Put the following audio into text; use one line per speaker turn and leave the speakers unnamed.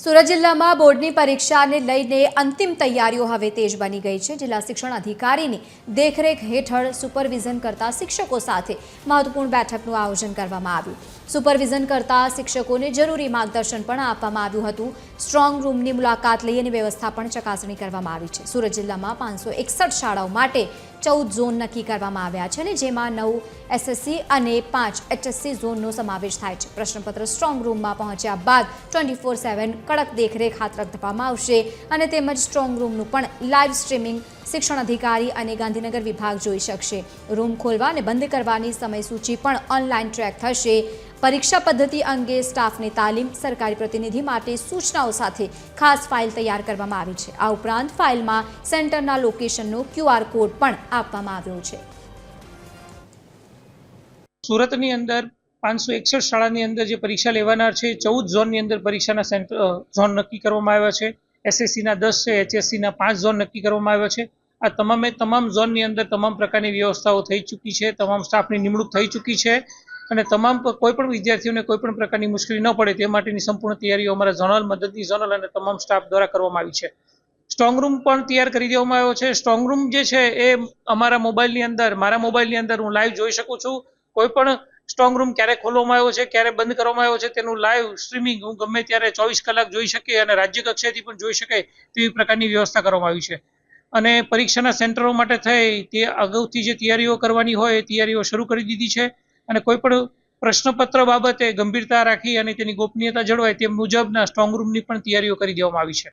સુરત જિલ્લામાં બોર્ડની પરીક્ષાને લઈને અંતિમ તૈયારીઓ હવે તેજ બની ગઈ છે। જિલ્લા શિક્ષણ અધિકારીની દેખરેખ હેઠળ સુપરવિઝન કરતા શિક્ષકો સાથે મહત્વપૂર્ણ બેઠકનું આયોજન કરવામાં આવ્યું। સુપરવિઝન કરતા શિક્ષકોને જરૂરી માર્ગદર્શન પણ આપવામાં આવ્યું હતું। સ્ટ્રોંગ રૂમની મુલાકાત લઈ અને વ્યવસ્થા પણ ચકાસણી કરવામાં આવી છે। સુરત જિલ્લામાં 561 શાળાઓ માટે 14 ઝોન નક્કી કરવામાં આવ્યા છે અને જેમાં 9 એસએસસી અને 5 એચએસસી ઝોનનો સમાવેશ થાય છે। પ્રશ્નપત્ર સ્ટ્રોંગ રૂમમાં પહોંચ્યા બાદ 24/7 કડક દેખરેખ હાથ રાખવામાં આવશે અને તેમજ સ્ટ્રોંગ રૂમનું પણ લાઈવ સ્ટ્રીમિંગ શિક્ષણ અધિકારી અને ગાંધીનગર વિભાગ જોઈ શકશે। રૂમ ખોલવા અને બંધ કરવાની સમયસૂચિ પણ ઓનલાઈન ટ્રેક થશે। પરીક્ષા પદ્ધતિ અંગે સ્ટાફની તાલીમ, સરકારી પ્રતિનિધિ માટે સૂચનાઓ સાથે ખાસ ફાઇલ તૈયાર કરવામાં આવી છે। આ ઉપરાંત ફાઇલમાં સેન્ટરના લોકેશનનો QR કોડ પણ આપવામાં આવ્યો છે।
સુરતની અંદર 561 શાળાની અંદર જે પરીક્ષા લેવાનાર છે 14 ઝોનની અંદર પરીક્ષાના સેન્ટર ઝોન નક્કી કરવામાં આવ્યા છે। એસએસસીના 10 છે, એચએસસીના 5 ઝોન નક્કી કરવામાં આવ્યા છે। આ તમામ ઝોનની અંદર તમામ પ્રકારની વ્યવસ્થાઓ થઈ ચૂકી છે, તમામ સ્ટાફની નિમણૂક થઈ ચૂકી છે અને કોઈ પણ વિદ્યાર્થીઓને કોઈ પણ પ્રકારની મુશ્કેલી ન પડે તે માટેની સંપૂર્ણ તૈયારીઓ અમારા ઝોનલ, મદદની ઝોનલ અને તમામ સ્ટાફ દ્વારા કરવામાં આવી છે। સ્ટ્રોંગ રૂમ પણ તૈયાર કરી દેવામાં આવ્યો છે। સ્ટ્રોંગ રૂમ જે છે એ મારા મોબાઈલની અંદર હું લાઈવ જોઈ શકું છું। કોઈ પણ સ્ટ્રોંગ રૂમ ક્યારે ખોલવામાં આવ્યો છે, ક્યારે બંધ કરવામાં આવ્યો છે તેનું લાઈવ સ્ટ્રીમિંગ હું ગમે ત્યારે 24 કલાક જોઈ શકે અને રાજ્ય કક્ષાએથી પણ જોઈ શકાય તેવી પ્રકારની વ્યવસ્થા કરવામાં આવી છે। અને પરીક્ષાના સેન્ટરો માટે થઈ તે અગાઉથી જે તૈયારીઓ કરવાની હોય એ તૈયારીઓ શરૂ કરી દીધી છે અને કોઈ પણ પ્રશ્નપત્ર બાબતે ગંભીરતા રાખી અને તેની ગોપનીયતા જળવાય તે મુજબના સ્ટ્રોંગ રૂમની પણ તૈયારીઓ કરી દેવામાં આવી છે।